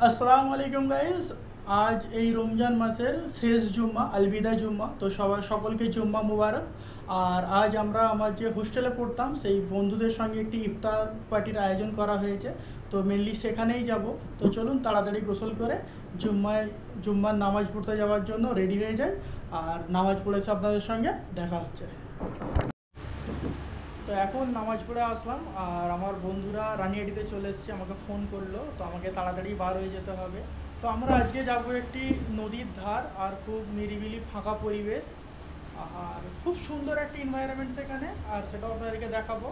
আসসালামু আলাইকুম গাইস। আজ এই রমজান মাসের শেষ জুম্মা, আলবিদা জুম্মা। তো সকলকে জুম্মা মুবারক। আর আজ আমরা আমার যে হোস্টেলে পড়তাম সেই বন্ধুদের সঙ্গে একটি ইফতার পার্টির আয়োজন করা হয়েছে। তো মেনলি সেখানেই যাব। তো চলুন তাড়াতাড়ি গোসল করে জুম্মার নামাজ পড়তে যাওয়ার জন্য রেডি হয়ে যায়। আর নামাজ পড়েছে আপনাদের সঙ্গে দেখা হচ্ছে। তো এখন নামাজ পড়ে আসলাম আর আমার বন্ধুরা রানিয়াডিতে চলে এসেছে, আমাকে ফোন করলো। তো আমাকে তাড়াতাড়ি বার হয়ে যেতে হবে। তো আমরা আজকে যাব একটি নদীর ধার, আর খুব নিরিবিলি ফাঁকা পরিবেশ, আর খুব সুন্দর একটা এনভায়রনমেন্ট সেখানে, আর সেটাও আপনাদেরকে দেখাবো।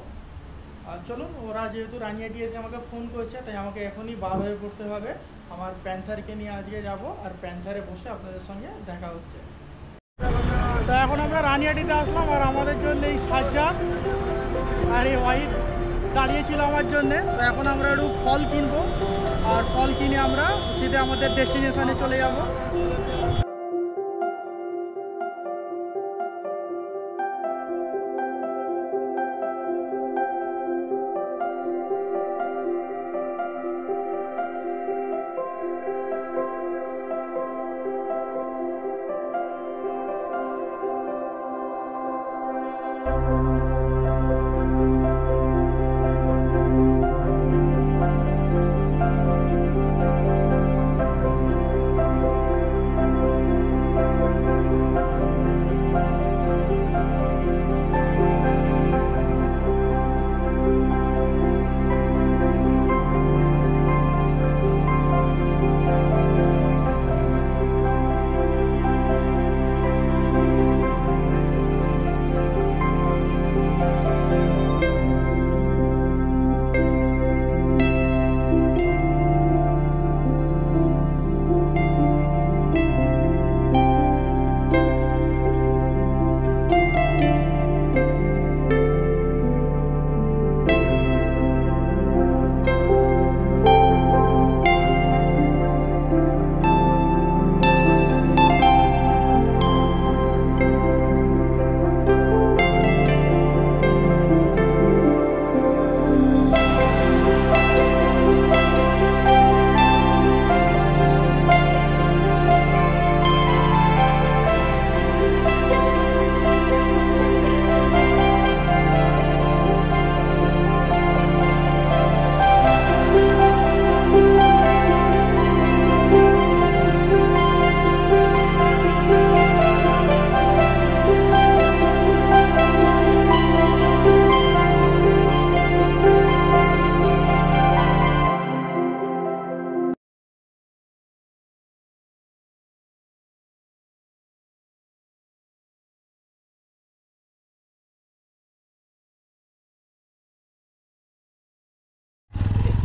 আর চলুন, ওরা যেহেতু রানিয়াডি এসে আমাকে ফোন করছে, তাই আমাকে এখনই বার হয়ে পড়তে হবে। আমার প্যান্থারকে নিয়ে আজকে যাব, আর প্যান্থারে বসে আপনাদের সঙ্গে দেখা হচ্ছে। তো এখন আমরা রানিয়াডিতে আসলাম, আর আমাদের জন্য এই সাজ্জাদ আর এই ওয়াহিদ দাঁড়িয়েছিল আমার জন্যে। তো এখন আমরা একটু ফল কিনবো, আর ফল কিনে আমরা সিধে আমাদের ডেস্টিনেশনে চলে যাব।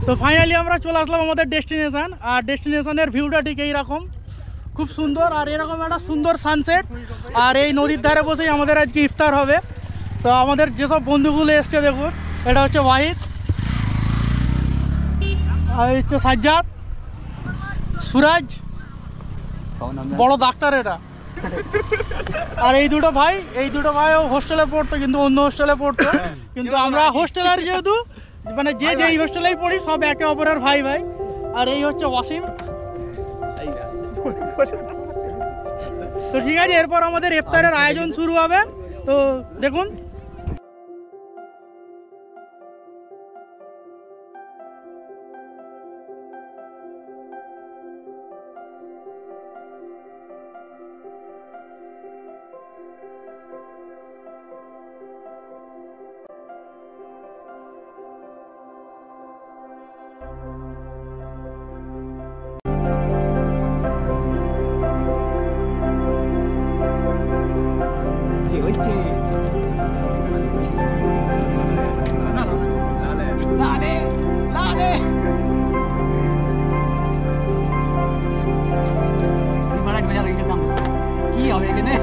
তো ফাইনালি আমরা চলে আসলাম আমাদের ডেস্টিনেশন, আর ডেস্টিনেশনের ভিউটা ঠিক এইরকম, খুব সুন্দর। আর এরকম একটা সুন্দর সানসেট, আর এই নদীর ধারে বসেই আমাদের আজকে ইফতার হবে। তো আমাদের যেসব বন্ধুগুলো এসছে দেখুন, এটা হচ্ছে ওয়াহিদ, আর হচ্ছে সাজ্জাদ, সুরাজ, বড় ডাক্তার এটা। আর এই দুটো ভাইও হোস্টেলে পড়তো, কিন্তু অন্য হোস্টেলে পড়তো। কিন্তু আমরা হোস্টেলার যেহেতু, মানে যে যেই হোস্টেলেই পড়ি সব একে অপরের ভাই ভাই। আর এই হচ্ছে ওয়াসিম। তো ঠিক আছে, এরপর আমাদের ইফতারের আয়োজন শুরু হবে। তো দেখুন, কি হবে এখানে?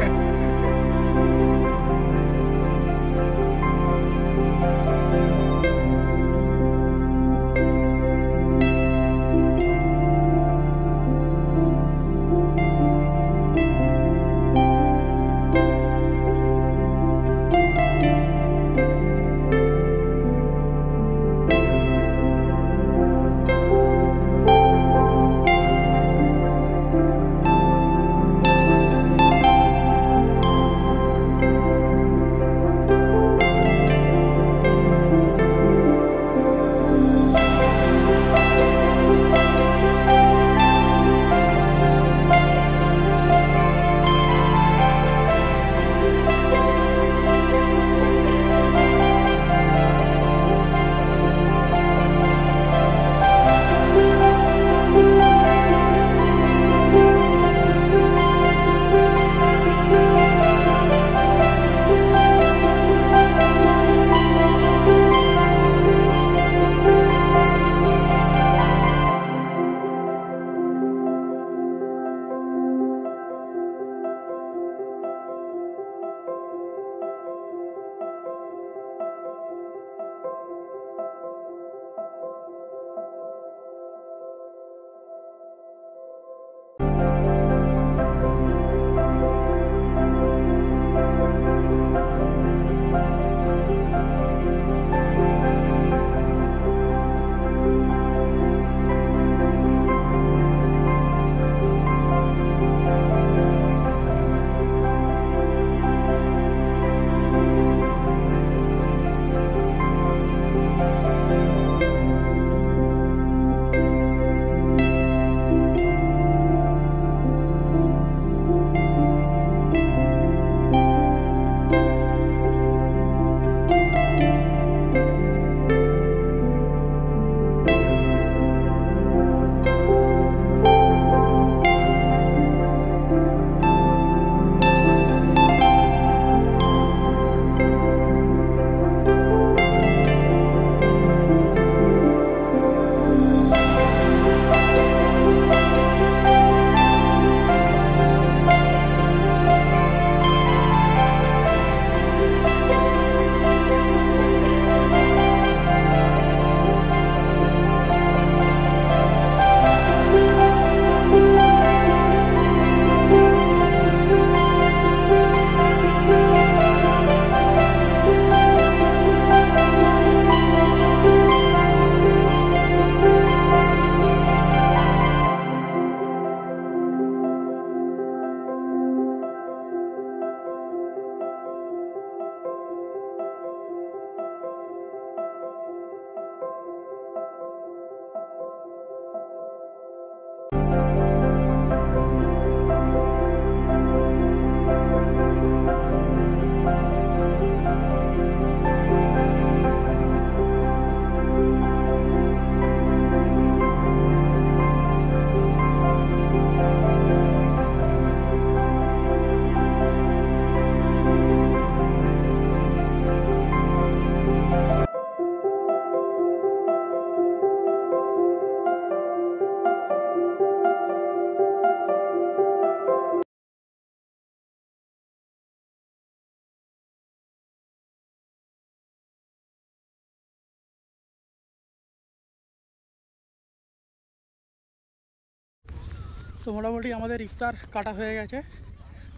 তো মোটামুটি আমাদের ইফতার কাটা হয়ে গেছে।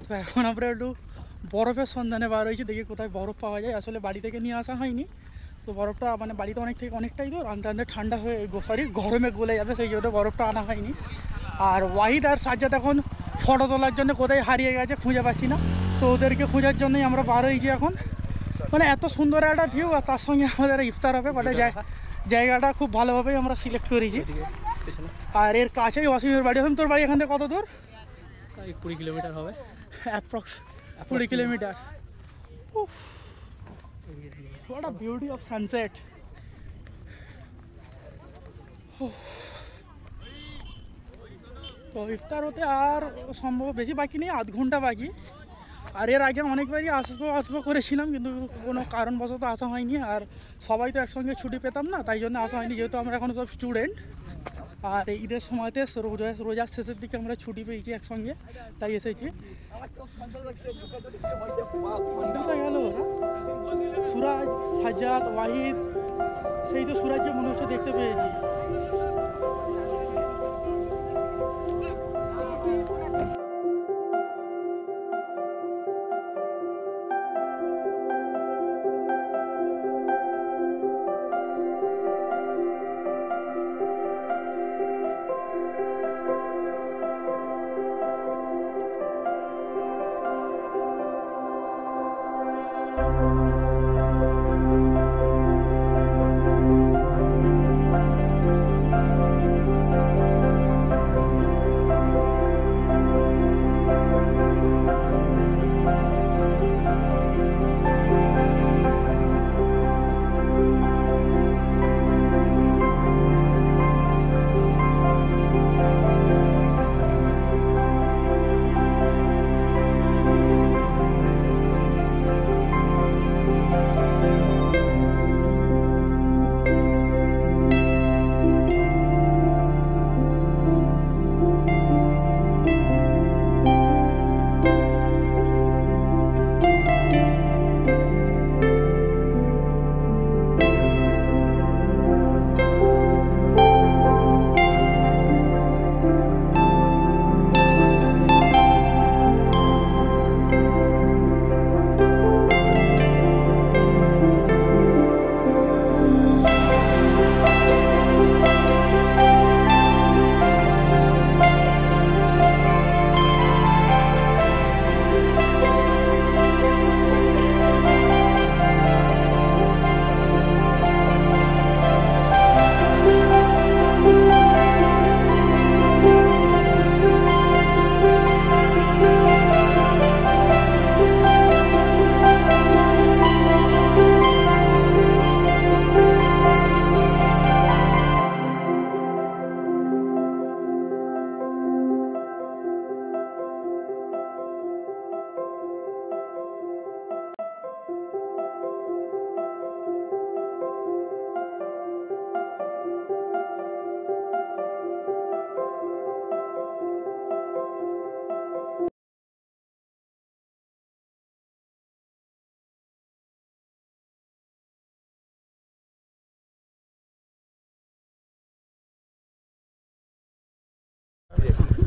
তো এখন আমরা একটু বরফের সন্ধানে বার হয়েছি, দেখি কোথায় বরফ পাওয়া যায়। আসলে বাড়ি থেকে নিয়ে আসা হয়নি, তো বরফটা মানে বাড়িতে অনেকটাই দূর, আনতে আনতে ঠান্ডা হয়ে গরমে গলে যাবে, সেই জন্য বরফটা আনা হয়নি। আর ওয়াহিদ আর সাজ্জাদ এখন ফটো তোলার জন্য কোথায় হারিয়ে গেছে, খুঁজে পাচ্ছি না। তো ওদেরকে খোঁজার জন্যই আমরা বার হয়েছি এখন। মানে এত সুন্দর একটা ভিউ, আর তার সঙ্গে আমাদের ইফতার হবে, মানে জায়গাটা খুব ভালোভাবেই আমরা সিলেক্ট করেছি। আর এর কাছেই ওয়াসিমের বাড়ি। এখন তোর বাড়ি এখান থেকে কত দূর? 20 কিলোমিটার হবে, approx 20 kilometre. What a beauty of sunset. তো ইফতার হতে আর সম্ভব বেশি বাকি নেই, আধ ঘন্টা বাকি। আর এর আগে অনেকবারই আসবো করেছিলাম, কিন্তু কোনো কারণবশত আসা হয়নি। আর সবাই তো একসঙ্গে ছুটি পেতাম না, তাই জন্য আসা হয়নি, যেহেতু আমরা এখন সব স্টুডেন্ট। আর এই ঈদের সময়তে রোজার শেষের দিকে আমরা ছুটি পেয়েছি একসঙ্গে, তাই এসেছি। গেল সুরাজ, সাজ্জাদ, ওয়াহিদ, সেই তো সুরাজকে মনে হচ্ছে দেখতে পেয়েছি।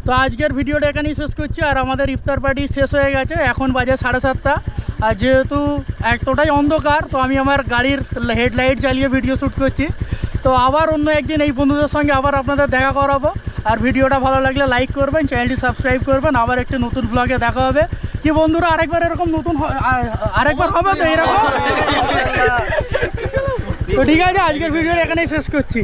তো আজকের ভিডিওটা এখানেই শেষ করছি। আর আমাদের ইফতার পার্টি শেষ হয়ে গেছে, এখন বাজে 7:30। আর যেহেতু এতটাই অন্ধকার, তো আমি আমার গাড়ির হেডলাইট জ্বালিয়ে ভিডিও শ্যুট করছি। তো আবার অন্য একদিন এই বন্ধুদের সঙ্গে আবার আপনাদের দেখা করাবো। আর ভিডিওটা ভালো লাগলে লাইক করবেন, চ্যানেলটি সাবস্ক্রাইব করবেন। আবার একটি নতুন ব্লগে দেখা হবে। কি বন্ধুরা, আরেকবার এরকম নতুন আরেকবার হবে তো এরকম। তো ঠিক আছে, আজকের ভিডিওটা এখানেই শেষ করছি।